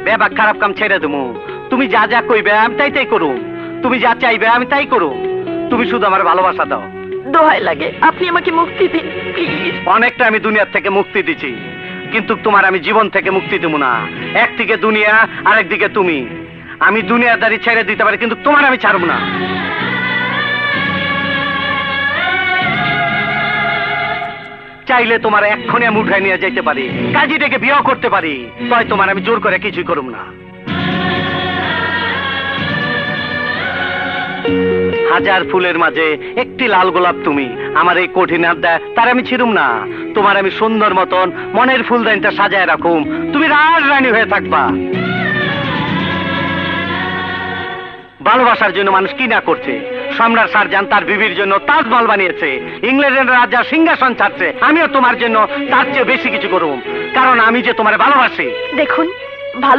বেবাক খারাপ কাম ছেড়ে দেবো। তুমি যা যা কইবে আমি তাই তাই করুম, তুমি যা চাইবে আমি তাই করুম। তুমি শুধু আমার ভালোবাসা দাও। দোহাই লাগে, আপনি আমাকে মুক্তি দিন প্লিজ। অনেকটা আমি দুনিয়ার থেকে মুক্তি দিছি, কিন্তু তোমার আমি জীবন থেকে মুক্তি দেবো না। একদিকে দুনিয়া, আরেকদিকে তুমি। আমি দুনিয়াদারি ছেড়ে দিতে পারি, কিন্তু তোমার আমি ছাড়বো না। চাইলে তোমার এক্ষণে আমি উঠাই নিয়ে যেতে পারি, কাজী ডেকে বিয়ে করতে পারি, তাই তোমার আমি জোর করে কিছুই করুম না। হাজার ফুলের মাঝে একটি লাল গোলাপ তুমি। আমার এই কঠিন আড্ডায় তার আমি ছিড়ুম না। তোমার আমি সুন্দর মতন মনের ফুলদানিটা সাজায় রাখুম, তুমি রাজ রানী হয়ে থাকবা। ভালোবাসার জন্য মানুষ কি না করছে। সম্রাট শাহজাহান তার বিবির জন্য তাজমহল বানিয়েছে, ইংল্যান্ডের রাজা সিংহাসন ছাড়ছে। আমিও তোমার জন্য তার চেয়ে বেশি কিছু করব, কারণ আমি যে তোমার ভালোবাসি। দেখুন